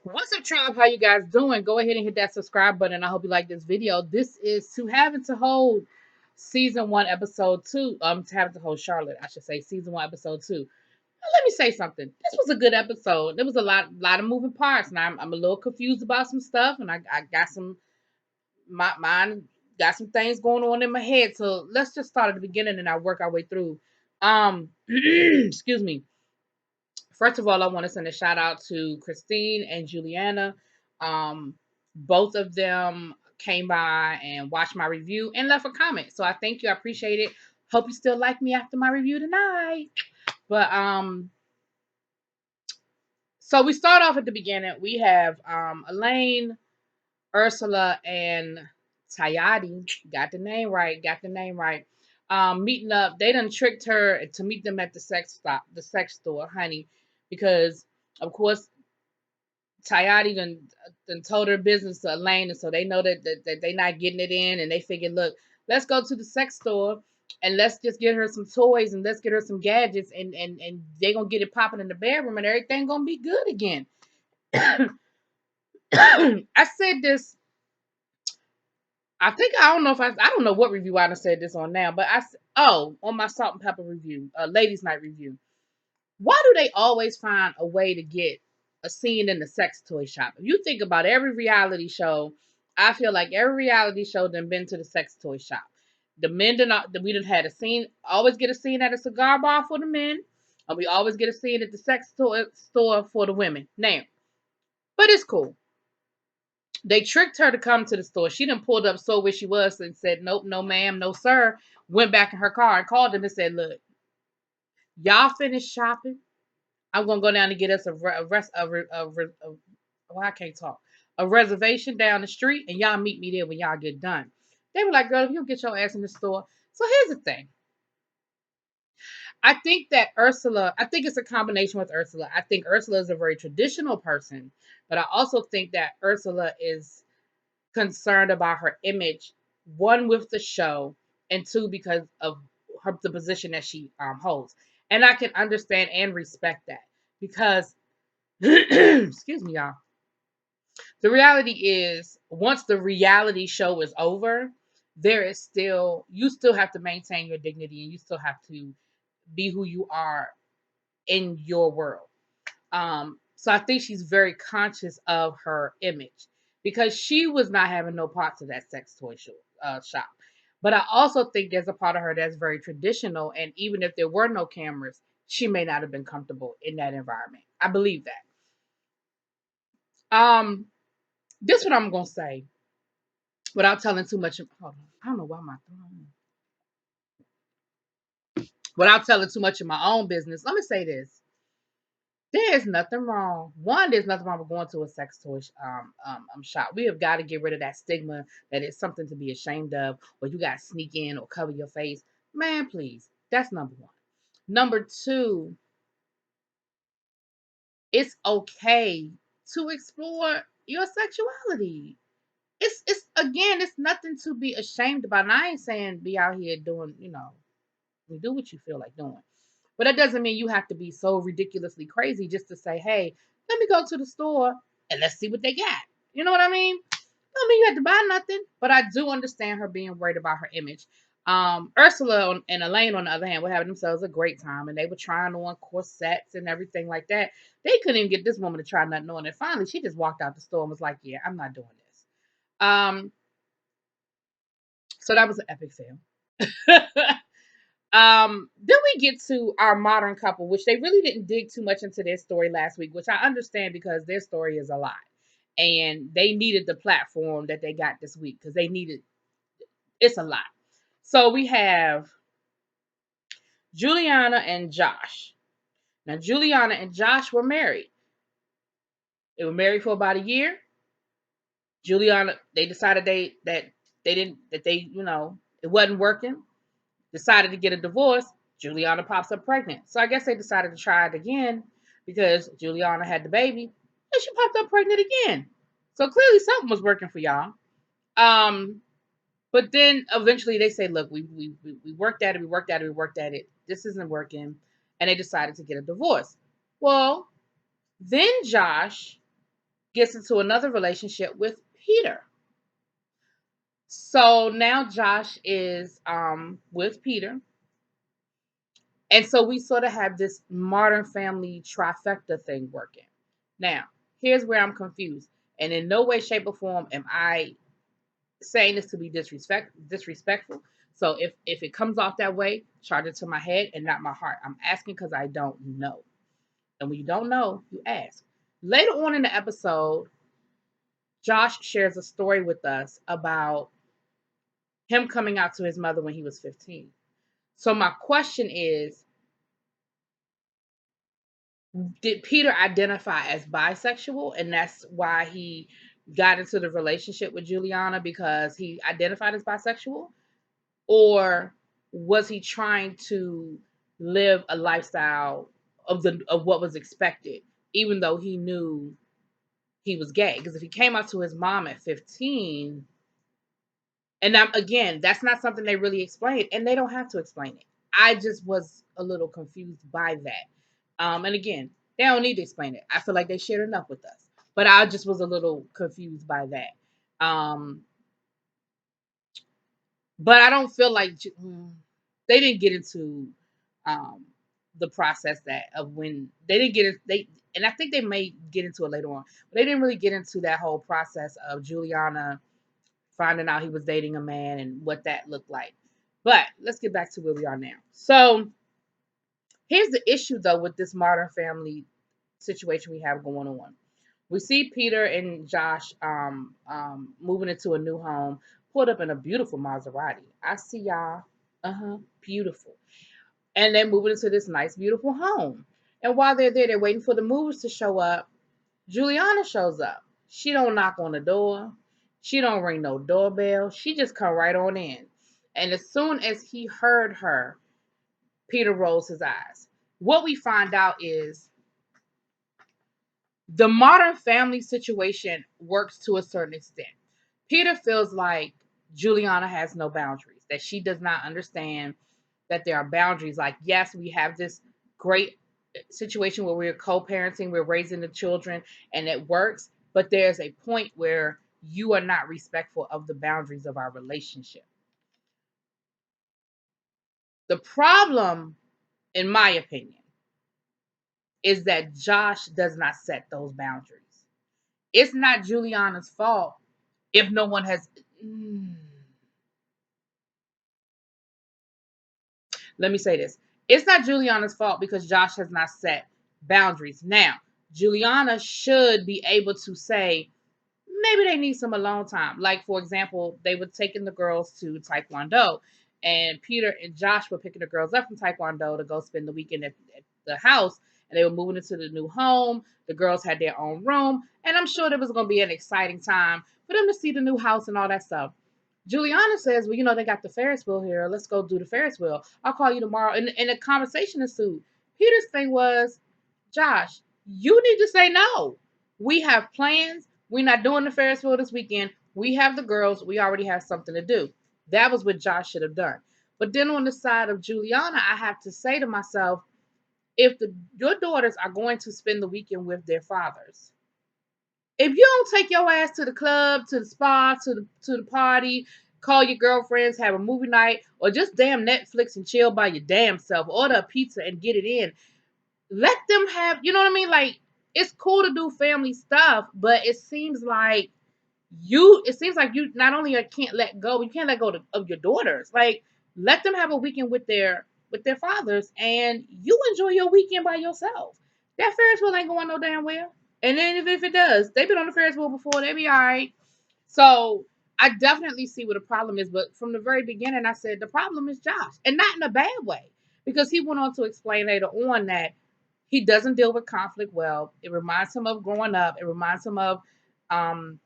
What's up, tribe? How you guys doing? Go ahead and hit that subscribe button. I hope you like this video. This is To Have and to Hold, season 1, episode 2. To Have and to Hold Charlotte, I should say, season 1, episode 2. Now, let me say something. This was a good episode. There was a lot of moving parts, and I'm a little confused about some stuff, and I got some mine got some things going on in my head. So let's just start at the beginning and I work our way through. Excuse me. First of all, I want to send a shout out to Christine and Juliana. Both of them came by and watched my review and left a comment. So I thank you. I appreciate it. Hope you still like me after my review tonight. But so we start off at the beginning. We have Elaine, Ursula, and Tayati. Got the name right. Got the name right. Meeting up. They done tricked her to meet them at the sex store, honey, because of course Tayati done told her business to Elaine, and so they know that they not getting it in, and they figured, look, let's go to the sex store and let's just get her some toys and let's get her some gadgets, and they gonna get it popping in the bedroom, and everything gonna be good again. I said this. I don't know if I don't know what review I done said this on now, but on my salt and pepper review, ladies' night review. Why do they always find a way to get a scene in the sex toy shop? If you think about every reality show, I feel like every reality show done been to the sex toy shop. The men we done had a scene, always get a scene at a cigar bar for the men, and we always get a scene at the sex toy store for the women. Now, but it's cool. They tricked her to come to the store. She done pulled up so where she was and said, nope, no ma'am, no sir. Went back in her car and called them and said, look, y'all finished shopping. I'm gonna go down and get us well, I can't talk. A reservation down the street, and y'all meet me there when y'all get done. They were like, girl, if you get your ass in the store. So here's the thing. I think that I think it's a combination with Ursula. I think Ursula is a very traditional person, but I also think that Ursula is concerned about her image, one with the show, and two because of the position that she holds. And I can understand and respect that because, excuse me, y'all. The reality is, once the reality show is over, you still have to maintain your dignity and you still have to be who you are in your world. So I think she's very conscious of her image because she was not having no parts of that sex toy shop. But I also think there's a part of her that's very traditional, and even if there were no cameras, she may not have been comfortable in that environment. I believe that. This is what I'm gonna say without telling too much. Hold on, I don't know why my throwing. Without telling too much of my own business, let me say this. There is nothing wrong. One, there's nothing wrong with going to a sex toy shop. We have got to get rid of that stigma that it's something to be ashamed of, or you got to sneak in or cover your face. Man, please. That's number one. Number two, it's okay to explore your sexuality. It's again, it's nothing to be ashamed about. And I ain't saying be out here doing, do what you feel like doing. But that doesn't mean you have to be so ridiculously crazy just to say, hey, let me go to the store and let's see what they got. You know what I mean? I don't mean you have to buy nothing, but I do understand her being worried about her image. Ursula and Elaine, on the other hand, were having themselves a great time, and they were trying on corsets and everything like that. They couldn't even get this woman to try nothing on. And finally, she just walked out the store and was like, "Yeah, I'm not doing this." So that was an epic fail. Then we get to our modern couple, which they really didn't dig too much into their story last week, which I understand because their story is a lot. And they needed the platform that they got this week because it's a lot. So we have Juliana and Josh. Now, Juliana and Josh were married. They were married for about a year. Juliana, they decided it wasn't working. Decided to get a divorce. Juliana pops up pregnant. So I guess they decided to try it again because Juliana had the baby and she popped up pregnant again. So clearly something was working for y'all. But then eventually they say, look, we worked at it, we worked at it, we worked at it. This isn't working. And they decided to get a divorce. Well, then Josh gets into another relationship with Peter. So now Josh is with Peter. And so we sort of have this modern family trifecta thing working. Now, here's where I'm confused. And in no way, shape, or form am I saying this to be disrespectful. So if it comes off that way, charge it to my head and not my heart. I'm asking because I don't know. And when you don't know, you ask. Later on in the episode, Josh shares a story with us about him coming out to his mother when he was 15. So my question is, did Peter identify as bisexual and that's why he got into the relationship with Juliana because he identified as bisexual? Or was he trying to live a lifestyle of what was expected, even though he knew he was gay? Because if he came out to his mom at 15, and again, that's not something they really explained, and they don't have to explain it. I just was a little confused by that. And again, they don't need to explain it. I feel like they shared enough with us, but I just was a little confused by that. But I don't feel like they didn't get into um, the process that of when they didn't get it. And I think they may get into it later on, but they didn't really get into that whole process of Juliana finding out he was dating a man and what that looked like. But let's get back to where we are now. So here's the issue though with this modern family situation we have going on. We see Peter and Josh moving into a new home, pulled up in a beautiful Maserati. I see y'all. Beautiful. And they're moving into this nice, beautiful home. And while they're there, they're waiting for the movers to show up. Juliana shows up. She don't knock on the door. She don't ring no doorbell. She just come right on in. And as soon as he heard her, Peter rolls his eyes. What we find out is the modern family situation works to a certain extent. Peter feels like Juliana has no boundaries, that she does not understand that there are boundaries. Like, yes, we have this great situation where we're co-parenting, we're raising the children, and it works, but there's a point where you are not respectful of the boundaries of our relationship. The problem, in my opinion, is that Josh does not set those boundaries. It's not Juliana's fault if no one has. Mm, Let me say this. It's not Juliana's fault because Josh has not set boundaries. Now, Juliana should be able to say, maybe they need some alone time. Like, for example, they were taking the girls to Taekwondo, and Peter and Josh were picking the girls up from Taekwondo to go spend the weekend at the house, and they were moving into the new home. The girls had their own room, and I'm sure there was going to be an exciting time for them to see the new house and all that stuff. Juliana says, well, they got the Ferris wheel here. Let's go do the Ferris wheel. I'll call you tomorrow. And the conversation ensued. Peter's thing was, Josh, you need to say no. We have plans. We're not doing the Ferris wheel this weekend. We have the girls. We already have something to do. That was what Josh should have done. But then on the side of Juliana, I have to say to myself, if your daughters are going to spend the weekend with their fathers, if you don't take your ass to the club, to the spa, to the party, call your girlfriends, have a movie night, or just damn Netflix and chill by your damn self, order a pizza and get it in. Let them have, you know what I mean? Like, it's cool to do family stuff, but it seems like you not only can't let go, you can't let go of your daughters. Like, let them have a weekend with their fathers, and you enjoy your weekend by yourself. That Ferris wheel ain't going no damn well. And then if it does, they've been on the Ferris wheel before, they be all right. So I definitely see what the problem is, but from the very beginning, I said the problem is Josh, and not in a bad way, because he went on to explain later on that he doesn't deal with conflict well. It reminds him of growing up. It reminds him of um,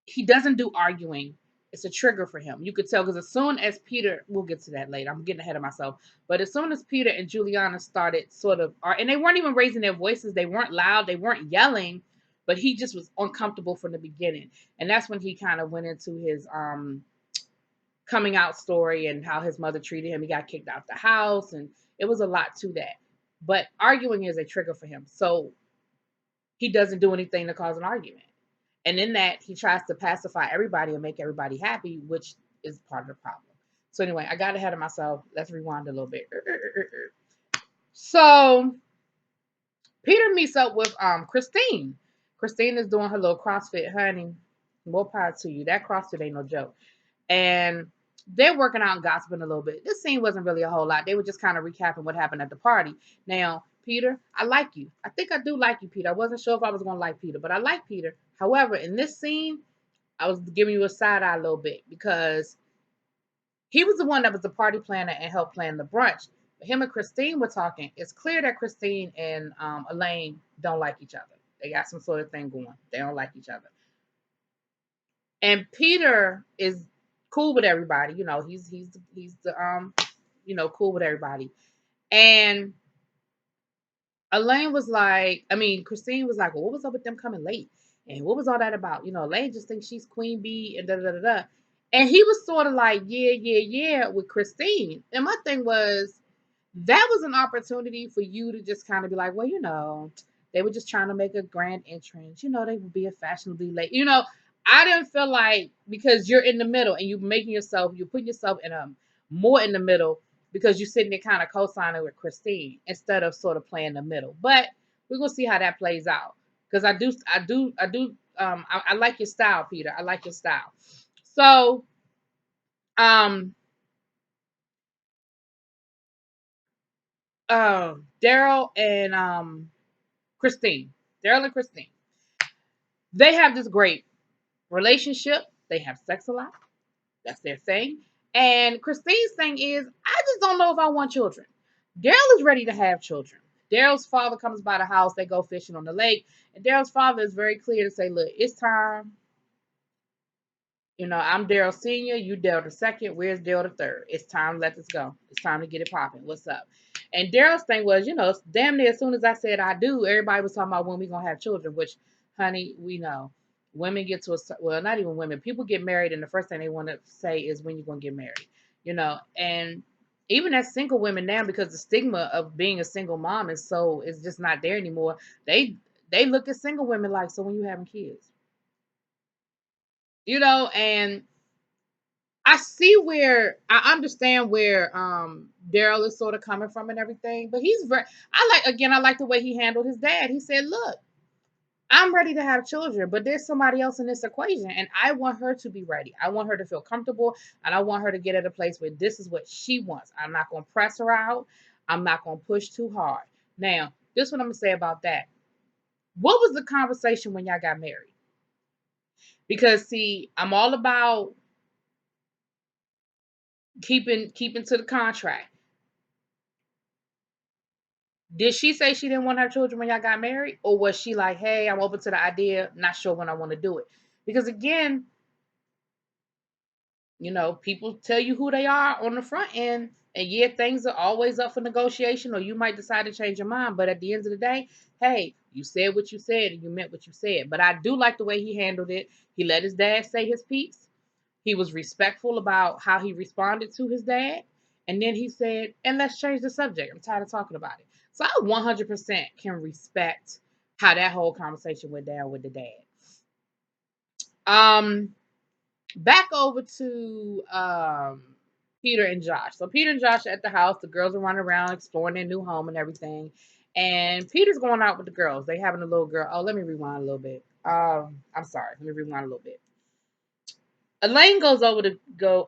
he doesn't do arguing. It's a trigger for him. You could tell because as soon as Peter, we'll get to that later. I'm getting ahead of myself. But as soon as Peter and Juliana started sort of, and they weren't even raising their voices, they weren't loud, they weren't yelling, but he just was uncomfortable from the beginning. And that's when he kind of went into his coming out story and how his mother treated him. He got kicked out the house, and it was a lot to that. But arguing is a trigger for him. So he doesn't do anything to cause an argument. And in that, he tries to pacify everybody and make everybody happy, which is part of the problem. So anyway, I got ahead of myself. Let's rewind a little bit. So Peter meets up with Christine. Christine is doing her little CrossFit, honey. More power to you. That CrossFit ain't no joke. And they're working out and gossiping a little bit. This scene wasn't really a whole lot. They were just kind of recapping what happened at the party. Now, Peter, I like you. I think I do like you, Peter. I wasn't sure if I was going to like Peter, but I like Peter. However, in this scene, I was giving you a side eye a little bit because he was the one that was the party planner and helped plan the brunch. But him and Christine were talking. It's clear that Christine and Elaine don't like each other. They got some sort of thing going. They don't like each other. And Peter is cool with everybody. You know, he's the cool with everybody. And Elaine was like, I mean, Christine was like, well, what was up with them coming late? And what was all that about? You know, Elaine just thinks she's queen bee and da da da da. And he was sort of like, yeah, with Christine. And my thing was, that was an opportunity for you to just kind of be like, well, they were just trying to make a grand entrance. They would be a fashionably late. I didn't feel like because you're in the middle and you're putting yourself in a more in the middle because you're sitting there kind of co-signing with Christine instead of sort of playing the middle. But we're gonna see how that plays out because I like your style, Peter. I like your style. So, um, Daryl and Christine, Daryl and Christine, they have this great relationship. They have sex a lot. That's their thing. And Christine's thing is, I just don't know if I want children. Daryl is ready to have children. Daryl's father comes by the house. They go fishing on the lake. And Daryl's father is very clear to say, look, it's time. I'm Daryl Sr., you Daryl the second. Where's Daryl the third? It's time to let this go. It's time to get it popping. What's up? And Daryl's thing was, damn near as soon as I said I do, everybody was talking about when we gonna have children, which, honey, we know. Women get to well, not even women. People get married, and the first thing they want to say is when you're gonna get married. And even as single women now, because the stigma of being a single mom is just not there anymore. They look at single women like, so when you having kids, and I understand where Daryl is sort of coming from and everything, but I like the way he handled his dad. He said, look, I'm ready to have children, but there's somebody else in this equation, and I want her to be ready. I want her to feel comfortable, and I want her to get at a place where this is what she wants. I'm not going to press her out. I'm not going to push too hard. Now, this is what I'm going to say about that. What was the conversation when y'all got married? Because see, I'm all about keeping to the contract. Did she say she didn't want her children when y'all got married? Or was she like, hey, I'm open to the idea, not sure when I want to do it? Because again, people tell you who they are on the front end. And yeah, things are always up for negotiation, or you might decide to change your mind. But at the end of the day, hey, you said what you said and you meant what you said. But I do like the way he handled it. He let his dad say his piece. He was respectful about how he responded to his dad. And then he said, and let's change the subject. I'm tired of talking about it. So I 100% can respect how that whole conversation went down with the dad. Back over to Peter and Josh. So Peter and Josh are at the house. The girls are running around exploring their new home and everything. And Peter's going out with the girls. They having a little girl. Oh, let me rewind a little bit. I'm sorry. Let me rewind a little bit. Elaine goes over to go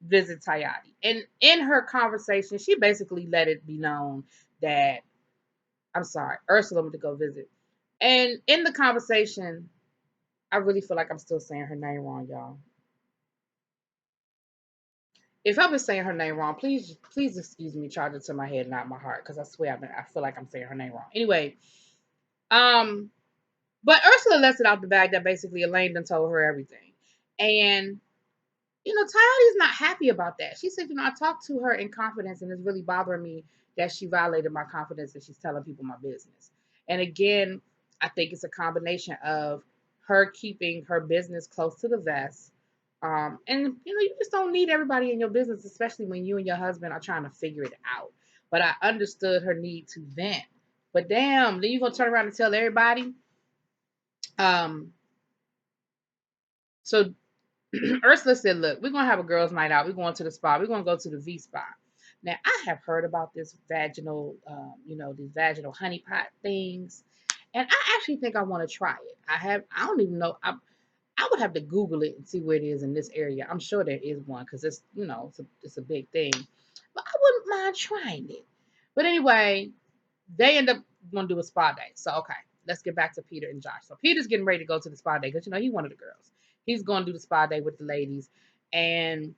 visit Tayati. And in her conversation, she basically let it be known that Ursula went to go visit. And in the conversation, I really feel like I'm still saying her name wrong, y'all. If I've been saying her name wrong, please excuse me, charge it to my head, not my heart, because I swear I feel like I'm saying her name wrong. Anyway, but Ursula lets it out the bag that basically Elaine done told her everything. And Tayati's not happy about that. She said, I talked to her in confidence and it's really bothering me that she violated my confidence and she's telling people my business. And again, I think it's a combination of her keeping her business close to the vest. And you just don't need everybody in your business, especially when you and your husband are trying to figure it out. But I understood her need to vent But damn, then you gonna turn around and tell everybody. Um, so Ursula said, "Look, we're gonna have a girls' night out. We're going to the spa. We're gonna go to the V spa." Now, I have heard about this vaginal, these vaginal honey pot things, and I actually think I want to try it. I don't even know. I would have to Google it and see where it is in this area. I'm sure there is one because it's a big thing, but I wouldn't mind trying it. But anyway, they end up going to do a spa day. So okay, let's get back to Peter and Josh. So Peter's getting ready to go to the spa day because he one of the girls. He's going to do the spa day with the ladies, and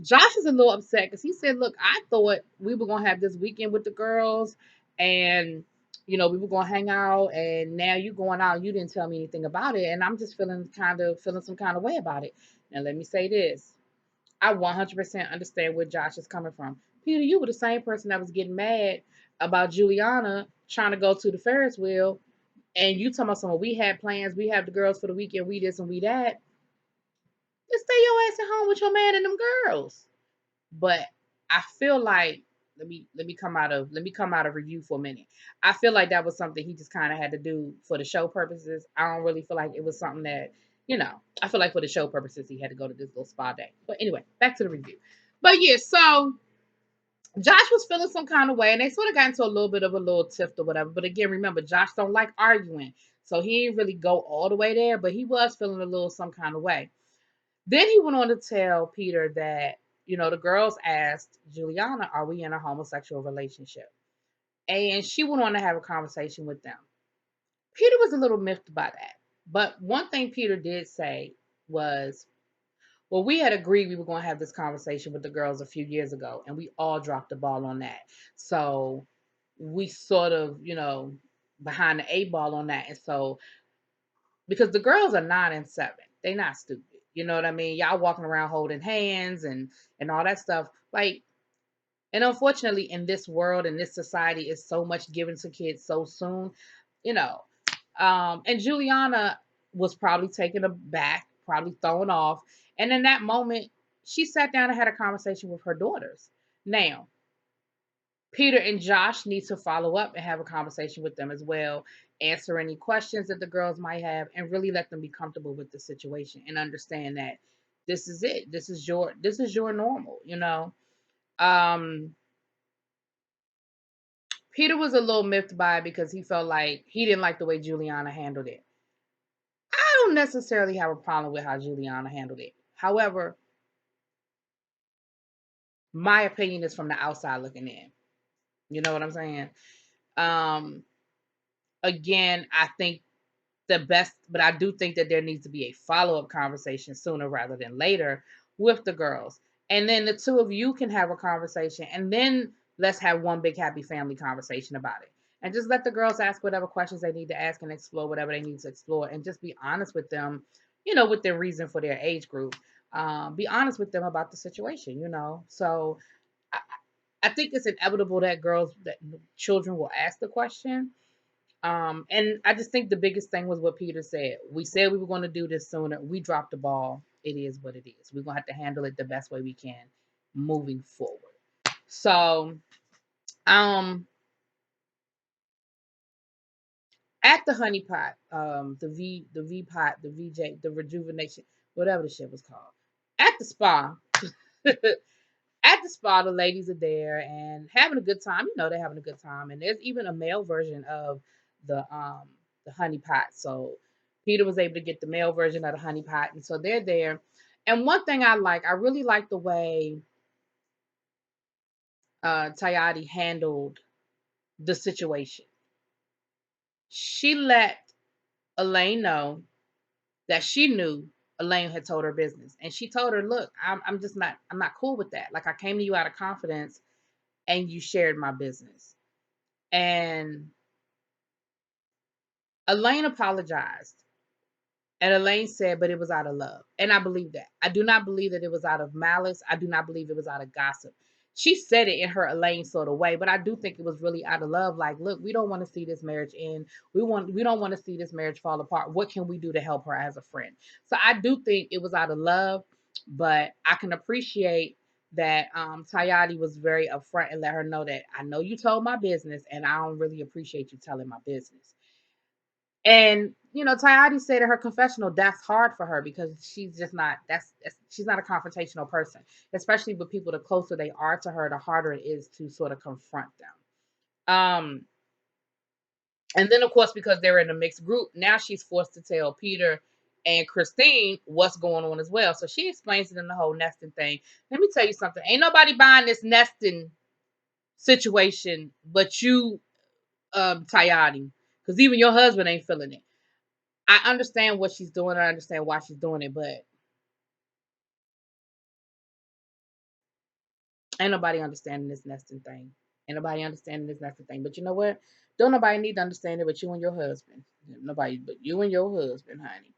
Josh is a little upset because he said, "Look, I thought we were gonna have this weekend with the girls, and we were gonna hang out, and now you going out. You didn't tell me anything about it, and I'm just feeling some kind of way about it." Now let me say this: I 100% understand where Josh is coming from. Peter, you were the same person that was getting mad about Juliana trying to go to the Ferris wheel, and you talking about some. We had plans. We have the girls for the weekend. We this and we that. Just stay your ass at home with your man and them girls. But I feel like let me come out of review for a minute. I feel like that was something he just kind of had to do for the show purposes. I don't really feel like it was something that I feel like for the show purposes he had to go to this little spa day. But anyway, back to the review. But yeah, so Josh was feeling some kind of way, and they sort of got into a little bit of a little tiff or whatever. But again, remember, Josh don't like arguing, so he didn't really go all the way there. But he was feeling a little some kind of way. Then he went on to tell Peter that, the girls asked Juliana, "Are we in a homosexual relationship?" And she went on to have a conversation with them. Peter was a little miffed by that. But one thing Peter did say was, "Well, we had agreed we were going to have this conversation with the girls a few years ago, and we all dropped the ball on that. So we sort of, behind the eight ball on that. And so, because the girls are 9 and 7, they not stupid. You know what I mean? Y'all walking around holding hands and all that stuff. Like, and unfortunately, in this world, in this society, is so much given to kids so soon, you know. And Juliana was probably taken aback, probably thrown off. And in that moment, she sat down and had a conversation with her daughters. Now, Peter and Josh need to follow up and have a conversation with them as well, answer any questions that the girls might have, and really let them be comfortable with the situation and understand that this is it. This is your normal. Um, Peter was a little miffed by it because he felt like he didn't like the way Juliana handled it. I don't necessarily have a problem with how Juliana handled it. However, my opinion is from the outside looking in. You know what I'm saying? Um, Again, I think but I do think that there needs to be a follow up conversation sooner rather than later with the girls. And then the two of you can have a conversation, and then let's have one big happy family conversation about it. And just let the girls ask whatever questions they need to ask and explore whatever they need to explore, and just be honest with them, with their reason for their age group. Be honest with them about the situation. So I, I think it's inevitable that children will ask the question, and I just think the biggest thing was what Peter said. We said we were going to do this sooner. We dropped the ball. It is what it is. We're going to have to handle it the best way we can moving forward. So, um, at the honey pot, the V pot, the VJ, the rejuvenation, whatever the shit was called, at the spa. At the spa, the ladies are there and having a good time. They're having a good time, and there's even a male version of the honey pot. So Peter was able to get the male version of the honey pot, and so they're there. And one thing I really like the way Tayati handled the situation. She let Elaine know that she knew Elaine had told her business, and she told her, "Look, I'm not cool with that. Like, I came to you out of confidence, and you shared my business." And Elaine apologized. And Elaine said, but it was out of love. And I believe that. I do not believe that it was out of malice. I do not believe it was out of gossip. She said it in her Elaine sort of way, but I do think it was really out of love. Like, look, we don't want to see this marriage end. We don't want to see this marriage fall apart. What can we do to help her as a friend? So I do think it was out of love, but I can appreciate that Tayati was very upfront and let her know that I know you told my business and I don't really appreciate you telling my business. And Tayati said in her confessional that's hard for her because she's just not she's not a confrontational person, especially with people. The closer they are to her, the harder it is to sort of confront them. And then of course, because they're in a mixed group, now she's forced to tell Peter and Christine what's going on as well. So she explains to them the whole nesting thing. Let me tell you something. Ain't nobody buying this nesting situation but you, Tayati. Because even your husband ain't feeling it. I understand what she's doing. I understand why she's doing it, but ain't nobody understanding this nesting thing. Ain't nobody understanding this nesting thing. But you know what? Don't nobody need to understand it but you and your husband. Nobody but you and your husband, honey.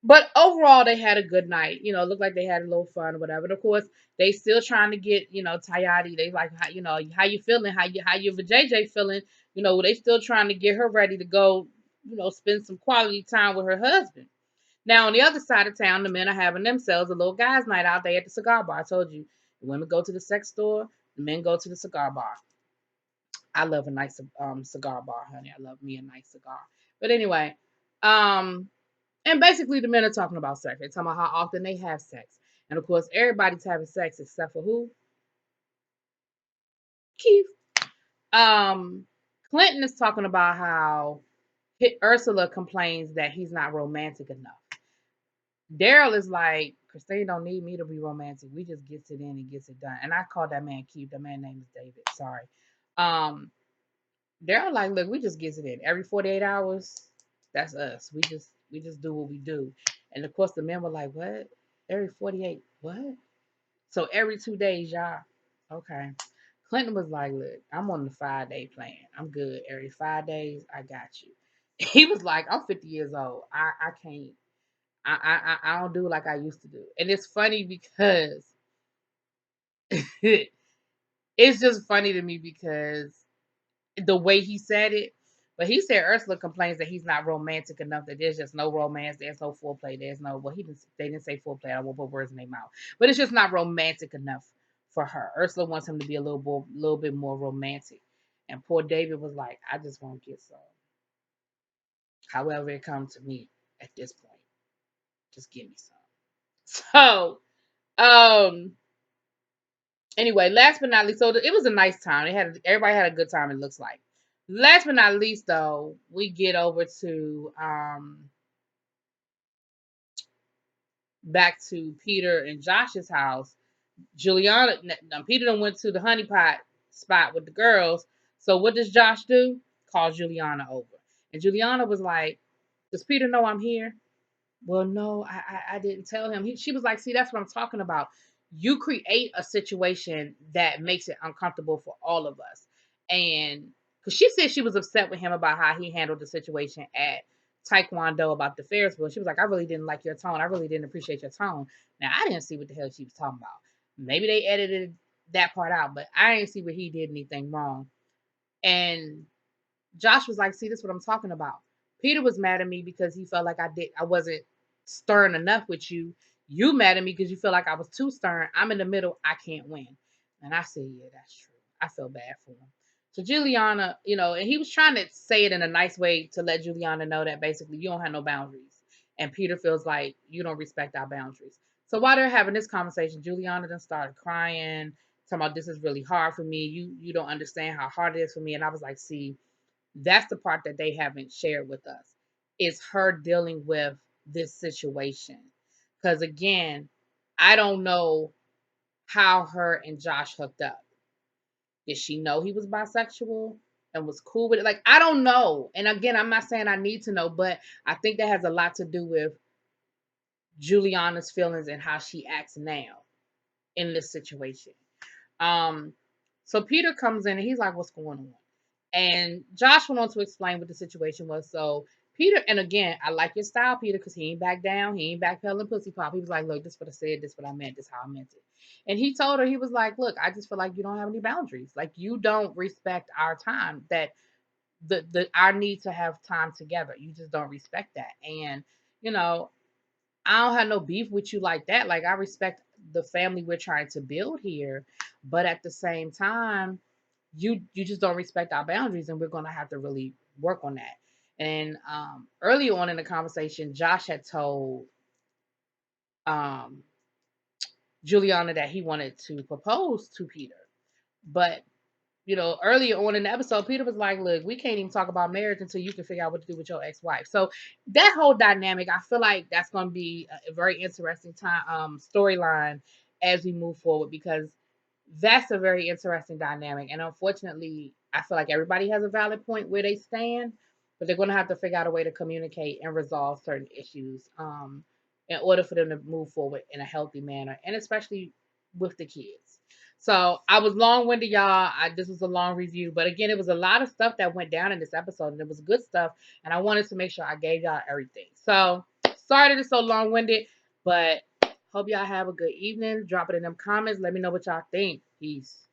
But overall, they had a good night. Looked like they had a little fun or whatever. And of course, they still trying to get, Tayati. They like, how you feeling? How you JJ feeling? They still trying to get her ready to go, spend some quality time with her husband. Now, on the other side of town, the men are having themselves a little guys' night out there at the cigar bar. I told you, the women go to the sex store, the men go to the cigar bar. I love a nice cigar bar, honey. I love me a nice cigar. But anyway, um, and basically, the men are talking about sex. They're talking about how often they have sex. And of course, everybody's having sex except for who? Keith. Um, Clinton is talking about how Ursula complains that he's not romantic enough. Daryl is like, Christine don't need me to be romantic. We just gets it in and gets it done. And I call that man Keith. The man name is David. Sorry. Um, Daryl like, look, we just gets it in. Every 48 hours, that's us. We just do what we do. And of course the men were like, what? Every 48, what? So every 2 days, y'all. Okay. Clinton was like, look, I'm on the 5-day plan. I'm good. Every 5 days, I got you. He was like, I'm 50 years old. I can't. I don't do like I used to do. And it's funny because it's just funny to me because the way he said it. But he said Ursula complains that he's not romantic enough, that there's just no romance, there's no foreplay, there's no they didn't say foreplay, I won't put words in their mouth. But it's just not romantic enough for her. Ursula wants him to be a little bit more romantic. And poor David was like, I just want to get some. However it comes to me at this point. Just give me some. So, um, anyway, last but not least, so it was a nice time. Everybody had a good time. It looks like. Last but not least, though, we get over to back to Peter and Josh's house. Juliana, now Peter done went to the honeypot spot with the girls. So what does Josh do? Call Juliana over, and Juliana was like, "Does Peter know I'm here?" Well, no, I didn't tell him. She was like, see, that's what I'm talking about. You create a situation that makes it uncomfortable for all of us. And because she said she was upset with him about how he handled the situation at Taekwondo about the Ferris wheel. She was like, I really didn't like your tone. I really didn't appreciate your tone. Now, I didn't see what the hell she was talking about. Maybe they edited that part out, but I didn't see where he did anything wrong. And Josh was like, see, this is what I'm talking about. Peter was mad at me because he felt like I wasn't stern enough with you. You mad at me because you feel like I was too stern. I'm in the middle. I can't win. And I said, yeah, that's true. I feel bad for him. So Juliana, and he was trying to say it in a nice way to let Juliana know that basically you don't have no boundaries. And Peter feels like you don't respect our boundaries. So while they're having this conversation, Juliana then started crying, talking about this is really hard for me. You don't understand how hard it is for me. And I was like, see, that's the part that they haven't shared with us. Is her dealing with this situation. Because again, I don't know how her and Josh hooked up. Did she know he was bisexual and was cool with it? Like, I don't know. And again, I'm not saying I need to know, but I think that has a lot to do with Juliana's feelings and how she acts now in this situation. Um, so Peter comes in and he's like, what's going on? And Josh went on to explain what the situation was. So Peter, and again, I like your style, Peter, because he ain't back down. He ain't backpedaling pussy pop. He was like, look, this is what I said. This is what I meant. This is how I meant it. And he told her, he was like, look, I just feel like you don't have any boundaries. Like you don't respect our time, that the our need to have time together. You just don't respect that. And, you know, I don't have no beef with you like that. Like I respect the family we're trying to build here, but at the same time, you just don't respect our boundaries, and we're going to have to really work on that. And early on in the conversation, Josh had told um, Juliana that he wanted to propose to Peter, but earlier on in the episode, Peter was like, "Look, we can't even talk about marriage until you can figure out what to do with your ex-wife." So that whole dynamic, I feel like that's going to be a very interesting time storyline as we move forward, because that's a very interesting dynamic. And unfortunately, I feel like everybody has a valid point where they stand, but they're going to have to figure out a way to communicate and resolve certain issues in order for them to move forward in a healthy manner, and especially with the kids. So I was long winded, y'all. This was a long review, but again, it was a lot of stuff that went down in this episode, and it was good stuff. And I wanted to make sure I gave y'all everything. So sorry that it's so long winded, but hope y'all have a good evening. Drop it in them comments. Let me know what y'all think. Peace.